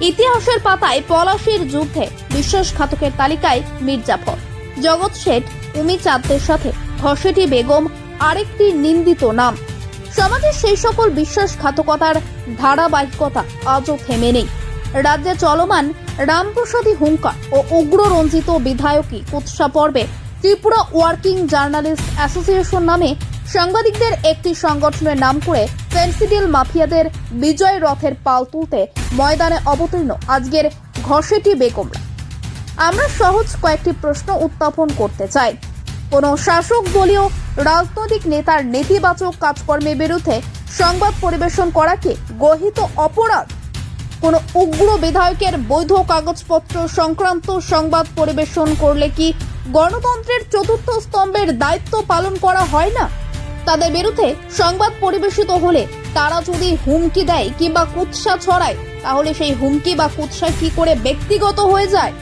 ইতিহাসের পাতায় পলাশীর যুদ্ধে বিশ্বাসঘাতকের তালিকায় মীর জাফর, জগৎ শেঠ, উমি চাঁদের সাথে ঘসেটি বেগম আরেকটি নিন্দিত নাম। সমাজের সেই সকল বিশ্বাসঘাতকতার ধারাবাহিকতা আজও থেমে নেই। রাজ্যে চলমান রামপ্রসাদী হুঙ্কার ও উগ্র রঞ্জিত বিধায়কী কুৎসা পর্বে ত্রিপুরা ওয়ার্কিং জার্নালিস্ট অ্যাসোসিয়েশন নামে সাংবাদিকদের একটি সংগঠনের নাম করে ফেন্সিডিল মাফিয়াদের বিজয় রথের পাল তুলতে ময়দানে অবতীর্ণ আজকের ঘসেটি বেগমরা। আমরা সহজ কয়েকটি প্রশ্ন উত্থাপন করতে চাই। কোনো শাসক দলীয় রাজনৈতিক নেতার নেতিবাচক কাজকর্মের বিরুদ্ধে সংবাদ পরিবেশন করা কি গহিত অপরাধ? কোনো উগ্র বিধায়কের বৈধ কাগজপত্র সংক্রান্ত সংবাদ পরিবেশন করলে কি গণতন্ত্রের চতুর্থ স্তম্ভের দায়িত্ব পালন করা হয় না? তাদের বিরুদ্ধে সংবাদ পরিবেশিত হলে তারা যদি হুমকি দেয় কিংবা কুৎসা ছড়ায়, তাহলে সেই হুমকি বা কুৎসা কি করে ব্যক্তিগত হয়ে যায়?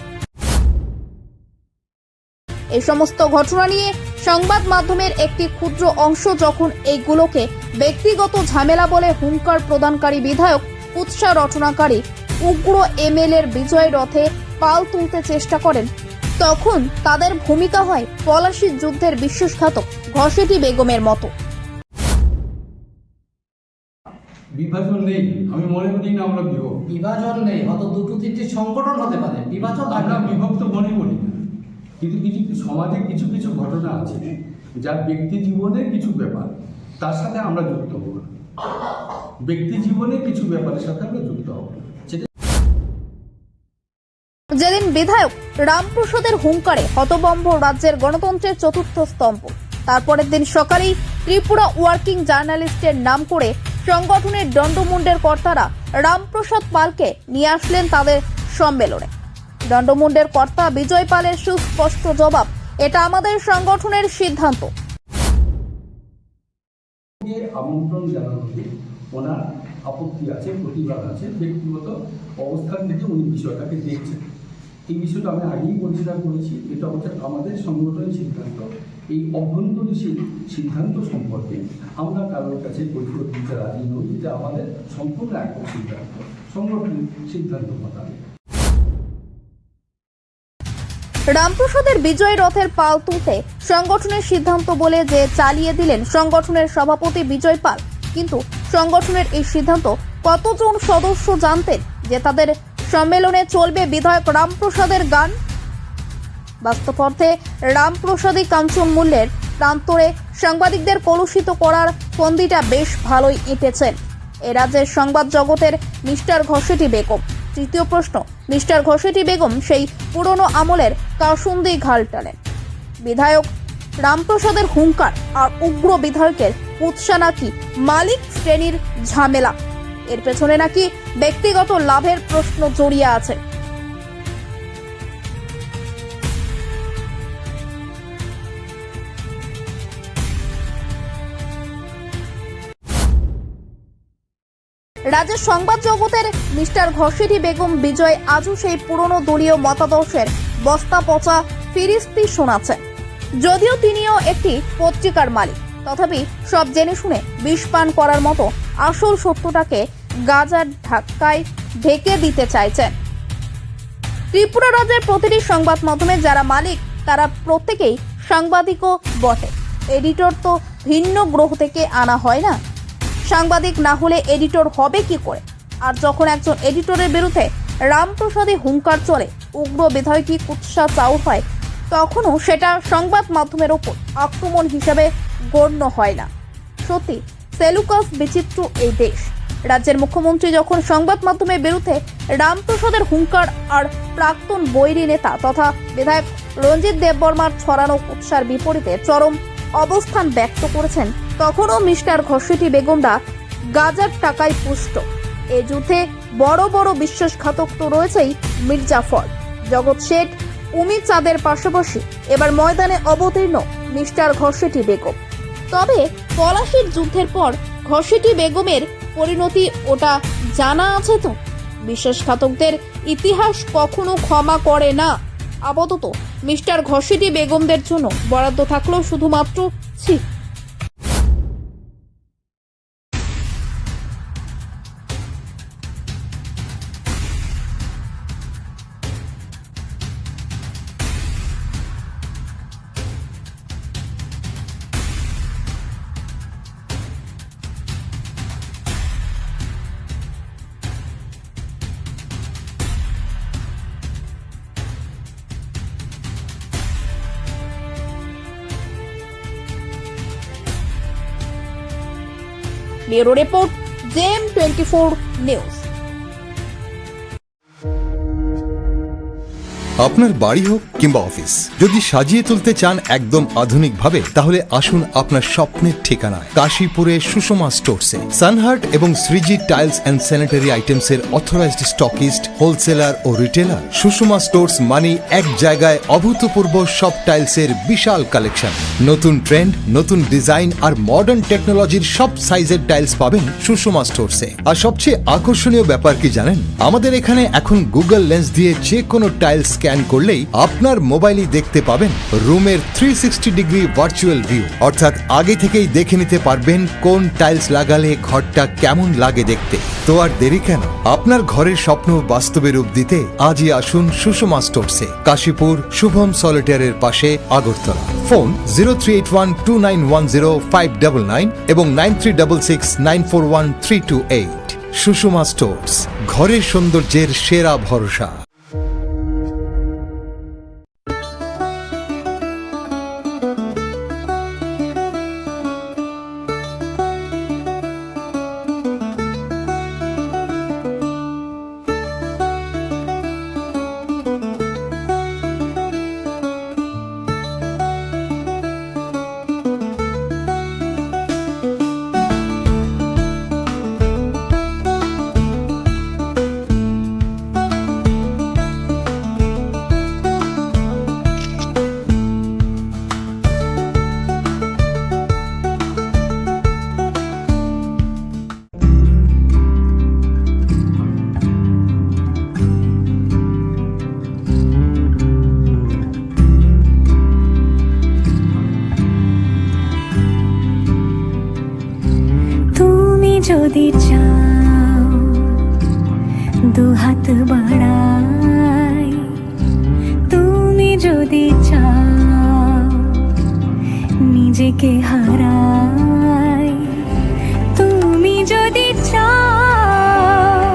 এই সমস্ত ঘটনা নিয়ে সংবাদ মাধ্যমের একটি ক্ষুদ্র অংশ যখন এইগুলোকে ব্যক্তিগত ঝামেলা বলে হুঙ্কার প্রদানকারী বিধায়ক, কুৎসা রচনাকারী উগ্র এমএলএর বিজয় রথে পাল তুলতে চেষ্টা করেন, তখন তাদের ভূমিকা হয় পলাশীর যুদ্ধের বিশ্বাসঘাতক ঘসেটি বেগমের মতো। বিভাজন নেই, আমি মনে করি না আমরা বিভাজন নেই, হয়তো দুটো তিনটি সংগঠন হতে পারে, বিভাজন আমরা বিভক্ত মনে করি না। কিন্তু কিছু সমাজে কিছু কিছু ঘটনা আছে যার ব্যক্তি জীবনের কিছু ব্যাপার, তার সাথে আমরা যুক্ত হব। ব্যক্তি জীবনে কিছু ব্যাপারের সাথে আমরা যুক্ত হব। যেদিন বিধায়ক রামপ্রসাদের হুঙ্কারে হতভম্ব রাজ্যের গণতন্ত্রের চতুর্থ স্তম্ভ, তারপরের দিন সকালেই ত্রিপুরা ওয়ার্কিং জার্নালিস্টের নাম করে সংগঠনের দণ্ডমুণ্ডের কর্তারা রামপ্রসাদ পালকে নিয়ে আসলেন তাদের সম্মেলনে। দণ্ডমুণ্ডের কর্তা বিজয় পালের সুস্পষ্ট জবাব, এটা আমাদের সংগঠনের সিদ্ধান্ত। আমন্ত্রণ জানানোতে ওনার আপত্তি আছে, প্রতিবাদ আছে, ব্যক্তিগত অবস্থান থেকে উনি বিষয়টাকে দেখছেন। এই বিষয়টা আমি আগেই পরিষ্কার করেছি, এটা হচ্ছে আমাদের সংগঠনের সিদ্ধান্ত। এই অভ্যন্তরীণ সিদ্ধান্ত সম্পর্কে আমরা কারোর কাছে কৈফিয়ত দিতে রাজি নই। এটা আমাদের সম্পূর্ণ একক সিদ্ধান্ত, সংগঠনের সিদ্ধান্ত মোতাবেক। রামপ্রসাদের বিজয় রথের পাল তুলতে সংগঠনের সিদ্ধান্ত বলে যে চালিয়ে দিলেন সংগঠনের সভাপতি বিজয় পাল, কিন্তু সংগঠনের এই সিদ্ধান্ত কতজন সদস্য জানতেন যে তাদের সম্মেলনে চলবে বিধায়ক রামপ্রসাদের গান? বাস্তব অর্থে রামপ্রসাদী কাঞ্চন মূল্যের প্রান্তরে সাংবাদিকদের কলুষিত করার ফন্দিটা বেশ ভালোই এঁটেছেন এ রাজ্যের সংবাদ জগতের মিস্টার ঘসেটি বেগম। তৃতীয় প্রশ্ন, মিস্টার ঘসেটি বেগম সেই পুরনো আমলের কাসুন্দি ঘাল টানেন। বিধায়ক রামপ্রসাদের হুঙ্কার আর উগ্র বিধায়কের কুৎসা নাকি মালিক শ্রেণীর ঝামেলা, এর পেছনে নাকি ব্যক্তিগত লাভের প্রশ্ন জড়িয়ে আছে। রাজ্যের সংবাদ জগতের মিস্টার ঘসেটি বেগম বিজয় আজও সেই পুরনো দলীয় মতাদর্শের বস্তা পচা ফিরিস্তি শোনাচ্ছেন। যদিও তিনিও একটি পত্রিকার মালিক, তথাপি সব জেনে শুনে বিষ পান করার মতো আসল সত্যটাকে গাজার ধাক্কায় ঢেকে দিতে চাইছেন। ত্রিপুরা রাজ্যের প্রতিটি সংবাদ মাধ্যমে যারা মালিক তারা প্রত্যেকেই সাংবাদিকও বটে। এডিটর তো ভিন্ন গ্রহ থেকে আনা হয় না। সাংবাদিক না হলে এডিটর হবে কি করে? আর যখন একজন এডিটরের বিরুদ্ধে রামপ্রসাদী হুঙ্কার চলে, উগ্র বিধায়কী কুৎসা চাউর হয়, তখনও সেটা সংবাদ মাধ্যমের ওপর আক্রমণ হিসেবে গণ্য হয় না। সত্যি সেলুকাস বিচিত্র এই দেশ। রাজ্যের মুখ্যমন্ত্রী যখন সংবাদ মাধ্যমের বিরুদ্ধে রামপ্রসাদের হুঙ্কার আর প্রাক্তন বৈরী নেতা তথা বিধায়ক রঞ্জিত দেববর্মার ছড়ানো কুৎসার বিপরীতে চরম অবস্থান ব্যক্ত করেছেন, তখনও মিস্টার ঘসেটি বেগমরা গাজার টাকায় পুষ্ট। এই যুদ্ধে বড় বড় বিশ্বাসঘাতক তো রয়েছেই মীর জাফর, জগৎ শেঠ, উমি চাঁদের পাশাপাশি এবার ময়দানে অবতীর্ণ মিস্টার ঘসেটি বেগম। তবে পলাশীর যুদ্ধের পর ঘসেটি বেগমের পরিণতি ওটা জানা আছে তো? বিশ্বাসঘাতকদের ইতিহাস কখনো ক্ষমা করে না। আপাতত মিস্টার ঘসেটি বেগমদের জন্য বরাদ্দ থাকলো শুধুমাত্র ছি। Bureau report JM24 news. আপনার বাড়ি হোক কিংবা অফিস, যদি সাজিয়ে তুলতে চান একদম আধুনিক ভাবে, তাহলে আসুন আপনার স্বপ্নের ঠিকানায় কাশীপুরে সুষমা স্টোরসে। সানহার্ট এবং Shreeji tiles and sanitary items এর অথরাইজড স্টকিস্ট, হোলসেলার ও রিটেলার। সুষমা স্টোরস মানে এক জায়গায় অভূতপূর্ব সব টাইলসের বিশাল কালেকশন। নতুন ট্রেন্ড, নতুন ডিজাইন আর মডার্ন টেকনোলজির সব সাইজের টাইলস পাবেন সুষমা স্টোরসে। আর সবচেয়ে আকর্ষণীয় ব্যাপার কি জানেন, আমাদের এখানে এখন গুগল লেন্স দিয়ে যে কোনো টাইলস স্ক্যান করলেই আপনার মোবাইলেই দেখতে পাবেন রুমের 360 ডিগ্রি ভার্চুয়াল ভিউ, অর্থাৎ আগে থেকেই দেখে নিতে পারবেন কোন টাইলস লাগালে ঘরটা কেমন লাগে দেখতে। তো আর দেরি কেন, আপনার ঘরের স্বপ্ন বাস্তবে রূপ দিতে আজই আসুন সুষমা স্টোরসে, কাশীপুর শুভম সলিটারের পাশে, আগরতলা। ফোন 0381291059 এবং 9366941328। সুষমা স্টোরস, ঘরের সৌন্দর্যের সেরা ভরসা। যদি চাও দুহাত বাড়াই, তুমি যদি চাও নিজেকে হারাই, তুমি যদি চাও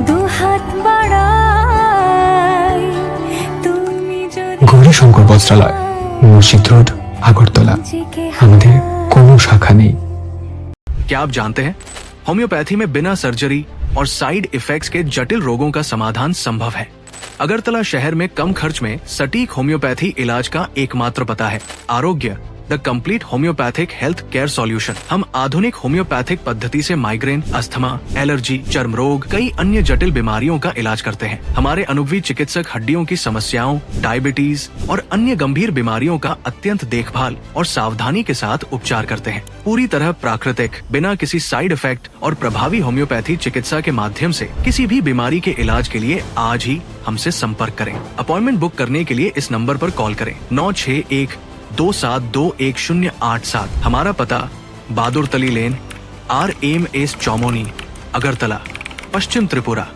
দুহাত বাড়াই, তুমি যদি গৌরীশঙ্কর বস্ত্রালয়, মসজিদ রোড, আগরতলা। আমাদের কোনো শাখা নেই। क्या आप जानते हैं होम्योपैथी में बिना सर्जरी और साइड इफेक्ट्स के जटिल रोगों का समाधान संभव है। अगरतला शहर में कम खर्च में सटीक होम्योपैथी इलाज का एकमात्र पता है आरोग्य, the complete homeopathic health care solution. हम आधुनिक होम्योपैथिक पद्धति से माइग्रेन, अस्थमा, एलर्जी, चर्म रोग, कई अन्य जटिल बीमारियों का इलाज करते हैं। हमारे अनुभवी चिकित्सक हड्डियों की समस्याओं, डायबिटीज और अन्य गंभीर बीमारियों का अत्यंत देखभाल और सावधानी के साथ उपचार करते हैं। पूरी तरह प्राकृतिक, बिना किसी साइड इफेक्ट और प्रभावी होम्योपैथी चिकित्सा के माध्यम से किसी भी बीमारी के इलाज के लिए आज ही हमसे संपर्क करें। अपॉइंटमेंट बुक करने के लिए इस नंबर पर कॉल करें 9612721087। हमारा पता बहादुर तली लेन, RMS चौमोनी, अगरतला, पश्चिम त्रिपुरा।